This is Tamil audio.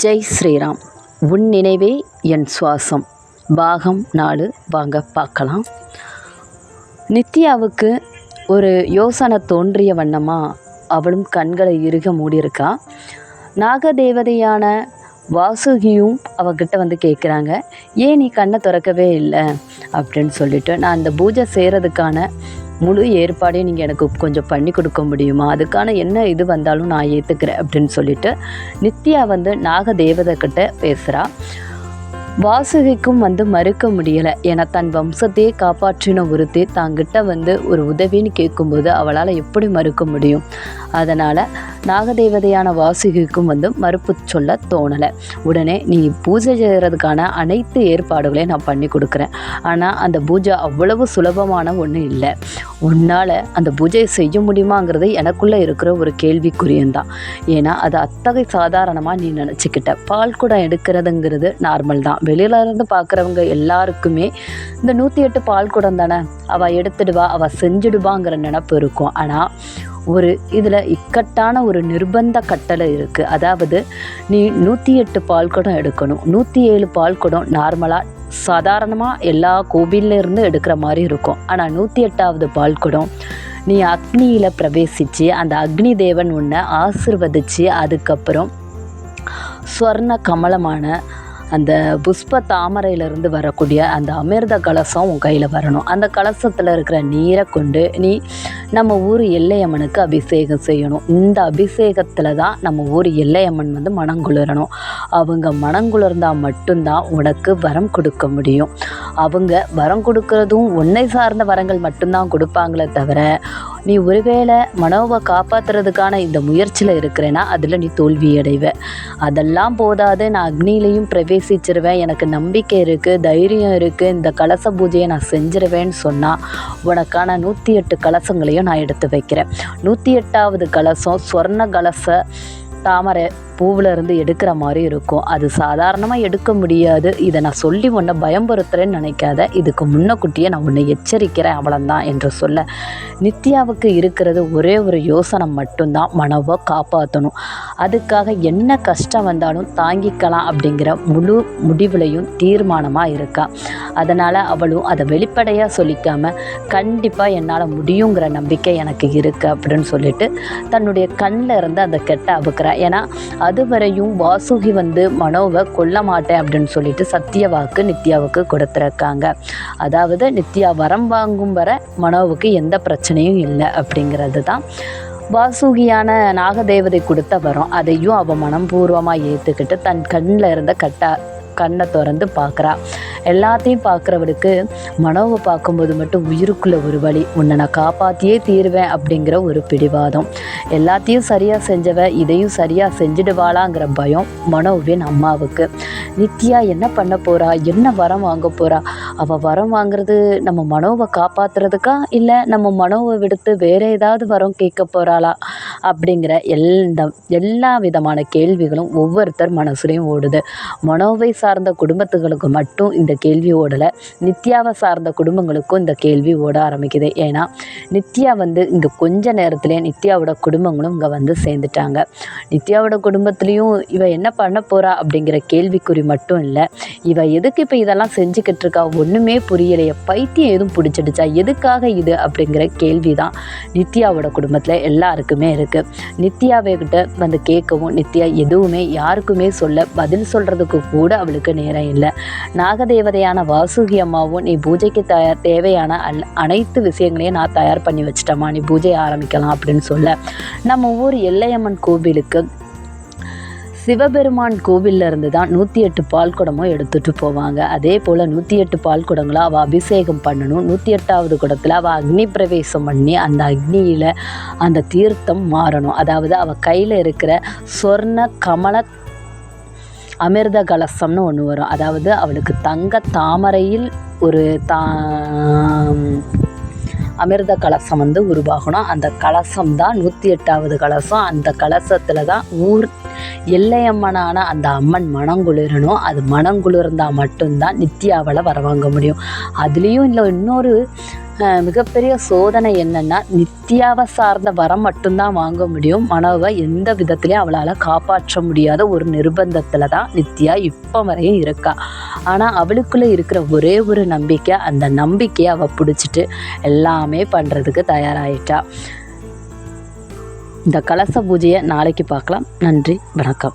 ஜெய் ஸ்ரீராம். உன் நினைவே என் சுவாசம். பாகம் 4 வாங்க பார்க்கலாம். நித்யாவுக்கு ஒரு யோசனை தோன்றிய வண்ணமாக அவளும் கண்களை இறுக மூடியிருக்கா. நாகதேவதையான வாசுகியும் அவகிட்ட வந்து கேட்குறாங்க, ஏன் நீ கண்ணை திறக்கவே இல்லை அப்படின்னு சொல்லிட்டு, நான் அந்த பூஜை செய்கிறதுக்கான முழு ஏற்பாடையும் நீங்கள் எனக்கு கொஞ்சம் பண்ணி கொடுக்க முடியுமா, அதுக்கான என்ன இது வந்தாலும் நான் ஏற்றுக்கிறேன் அப்படின்னு சொல்லிட்டு நித்யா வந்து நாகதேவதை கிட்ட பேசுகிறா. வாசுகிக்கும் வந்து மறுக்க முடியலை. ஏன்னா தன் வம்சத்தையே காப்பாற்றின ஒருத்தி தாங்கிட்ட வந்து ஒரு உதவின்னு கேட்கும்போது அவளால் எப்படி மறுக்க முடியும்? அதனால் நாகதேவதையான வாசுகிக்கும் வந்து மறுப்பு சொல்ல தோணலை. உடனே நீ பூஜை செய்கிறதுக்கான அனைத்து ஏற்பாடுகளையும் நான் பண்ணி கொடுக்குறேன். ஆனால் அந்த பூஜை அவ்வளவு சுலபமான ஒன்றும் இல்லை. உன்னால் அந்த பூஜையை செய்ய முடியுமாங்கிறது எனக்குள்ளே இருக்கிற ஒரு கேள்விக்குரியந்தான். ஏன்னா அது அத்தகைய சாதாரணமாக நீ நினச்சிக்கிட்ட. பால் குடம் எடுக்கிறதுங்கிறது நார்மல் தான். வெளியில இருந்து பார்க்குறவங்க எல்லாருக்குமே இந்த 108 பால் குடம் தானே, அவள் எடுத்துடுவா, அவள் செஞ்சுடுவாங்கிற நினப்பு இருக்கும். ஆனால் ஒரு இதில் இக்கட்டான ஒரு நிர்பந்த கட்டளை இருக்குது. அதாவது நீ 108 பால் குடம் எடுக்கணும். 107 பால் குடம் நார்மலாக சாதாரணமாக எல்லா கோவிலிருந்து எடுக்கிற மாதிரி இருக்கும். ஆனால் 108வது பால் குடம் நீ அக்னியில் பிரவேசித்து அந்த அக்னி தேவன் உன்னை ஆசிர்வதித்து அதுக்கப்புறம் ஸ்வர்ண கமலமான அந்த புஷ்ப தாமரையிலிருந்து வரக்கூடிய அந்த அமிர்த கலசம் உன் கையில் வரணும். அந்த கலசத்தில் இருக்கிற நீரை கொண்டு நீ நம்ம ஊர் எல்லையம்மனுக்கு அபிஷேகம் செய்யணும். இந்த அபிஷேகத்தில் தான் நம்ம ஊர் எல்லையம்மன் வந்து மனங்குளிரணும். அவங்க மனங்குளிர்ந்தால் மட்டும்தான் உனக்கு வரம் கொடுக்க முடியும். அவங்க வரம் கொடுக்கறதும் உன்னை சார்ந்த வரங்கள் மட்டும்தான் கொடுப்பாங்களே தவிர, நீ ஒருவேளை மனோவை காப்பாற்றுறதுக்கான இந்த முயற்சியில் இருக்கிறேன்னா அதில் நீ தோல்வி அடைவ. அதெல்லாம் போதாது, நான் அக்னியிலையும் பிரவேசிச்சிருவேன், எனக்கு நம்பிக்கை இருக்குது, தைரியம் இருக்குது, இந்த கலச பூஜையை நான் செஞ்சிருவேன்னு சொன்னால் உனக்கான 108 கலசங்களையும் நான் எடுத்து வைக்கிறேன். 108வது கலசம் ஸ்வர்ண கலச தாமரை பூவில் இருந்து எடுக்கிற மாதிரி இருக்கும். அது சாதாரணமாக எடுக்க முடியாது. இதை நான் சொல்லி உன்னை பயம்படுத்துகிறேன்னு நினைக்காத. இதுக்கு முன்னக்கூட்டியே நான் உன்னை எச்சரிக்கிறேன், அவ்வளோதான் என்று சொல்ல, நித்யாவுக்கு இருக்கிறது ஒரே ஒரு யோசனை மட்டும்தான், மனோவை காப்பாற்றணும். அதுக்காக என்ன கஷ்டம் வந்தாலும் தாங்கிக்கலாம் அப்படிங்கிற முழு முடிவுலையும் தீர்மானமாக இருக்கா. அதனால் அவளும் அதை வெளிப்படையாக சொல்லிக்காமல், கண்டிப்பாக என்னால் முடியுங்கிற நம்பிக்கை எனக்கு இருக்குது அப்படின்னு சொல்லிட்டு தன்னுடைய கண்ணில் இருந்து அந்த கெட்ட அவுக்கிறா. ஏன்னா அதுவரையும் வாசுகி வந்து மனோவை கொல்ல மாட்டேன் அப்படின்னு சொல்லிட்டு சத்திய வாக்கு நித்யாவுக்கு கொடுத்துருக்காங்க. அதாவது நித்யா வரம் வாங்கும் வரை மனோவுக்கு எந்த பிரச்சனையும் இல்லை அப்படிங்கிறது தான் வாசுகியான நாகதேவதை கொடுத்த வரம். அதையும் அவள் மனப்பூர்வமாக ஏற்றுக்கிட்டு தன் கண்ணில் இருந்த கண்ணை திறந்து பார்க்குறா. எல்லாத்தையும் பார்க்குறவளுக்கு மனோவை பார்க்கும்போது மட்டும் உயிருக்குள்ள ஒரு வழி, உன்னை நான் காப்பாற்றியே தீருவேன் அப்படிங்கிற ஒரு பிடிவாதம். எல்லாத்தையும் சரியாக செஞ்சவ இதையும் சரியாக செஞ்சிடுவாளாங்கிற பயம் மனோவின் அம்மாவுக்கு. நித்யா என்ன பண்ண போகிறா, என்ன வரம் வாங்க போகிறா, அவள் வரம் வாங்குறது நம்ம மனோவை காப்பாற்றுறதுக்கா இல்லை நம்ம மனோவை விடுத்து வேறு ஏதாவது வரம் கேட்க போகிறாளா அப்படிங்கிற எல்லா விதமான கேள்விகளும் ஒவ்வொருத்தர் மனசுலையும் ஓடுது. மனோவை சார்ந்த குடும்பத்துகளுக்கு மட்டும் இந்த கேள்வி ஓடலை, நித்யாவை சார்ந்த குடும்பங்களுக்கும் இந்த கேள்வி ஓட ஆரம்பிக்குது. ஏன்னா நித்யா வந்து இங்கே கொஞ்ச நேரத்துலேயே நித்யாவோட குடும்பங்களும் இங்கே வந்து சேர்ந்துட்டாங்க. நித்யாவோட குடும்பத்துலேயும் இவ என்ன பண்ண போகிறா அப்படிங்கிற கேள்விக்குறி மட்டும் இல்லை, இவ எதுக்கு இப்போ இதெல்லாம் செஞ்சுக்கிட்டு இருக்கா, ஒன்றுமே புரியலையே, பைத்தியம் எதுவும் பிடிச்சிடுச்சா, எதுக்காக இது அப்படிங்கிற கேள்வி தான் நித்யாவோட குடும்பத்தில் எல்லாருக்குமே இருக்குது. நித்யாவை கிட்ட வந்து கேட்கவும் நித்யா எதுவுமே யாருக்குமே சொல்ல பதில் சொல்கிறதுக்கு கூட அவளுக்கு நேரம் இல்லை. நாகதேவதையான வாசுகி அம்மாவும், நீ பூஜைக்கு தேவையான அனைத்து விஷயங்களையும் நான் தயார் பண்ணி வச்சிட்டேம்மா, நீ பூஜையை ஆரம்பிக்கலாம் அப்படின்னு சொல்ல, நம்ம ஊர் எல்லையம்மன் கோவிலுக்கு சிவபெருமான் கோவிலில் இருந்து தான் 108 பால் குடமும் எடுத்துகிட்டு போவாங்க. அதே போல் 108 பால் குடங்களை அவள் அபிஷேகம் பண்ணணும். 108வது குடத்தில் அவள் அக்னி பிரவேசம் பண்ணி அந்த அக்னியில் அந்த தீர்த்தம் மாறணும். அதாவது அவள் கையில் இருக்கிற சொர்ண கமல அமிர்த கலசம்னு ஒன்று வரும். அதாவது அவளுக்கு தங்க தாமரையில் ஒரு அமிர்த கலசம் வந்து உருவாகணும். அந்த கலசம் தான் 108வது கலசம். அந்த கலசத்தில் தான் ஊர் எல்லையம்மனான அந்த அம்மன் மனங்குளிரணும். அது மனங்குளிர்ந்தால் மட்டும்தான் நித்யாவால் வர வாங்க முடியும். அதுலேயும் இல்லை இன்னொரு மிகப்பெரிய சோதனை என்னென்னா, நித்யாவை சார்ந்த வரம் மட்டும்தான் வாங்க முடியும். மனோவை எந்த விதத்துலேயும் அவளால் காப்பாற்ற முடியாத ஒரு நிர்பந்தத்தில் தான் நித்யா இப்போ வரையும் இருக்கா. ஆனால் அவளுக்குள்ளே இருக்கிற ஒரே ஒரு நம்பிக்கை, அந்த நம்பிக்கையை அவள் பிடிச்சிட்டு எல்லாமே பண்ணுறதுக்கு தயாராகிட்டா. இந்த கலச பூஜையை நாளைக்கு பார்க்கலாம். நன்றி, வணக்கம்.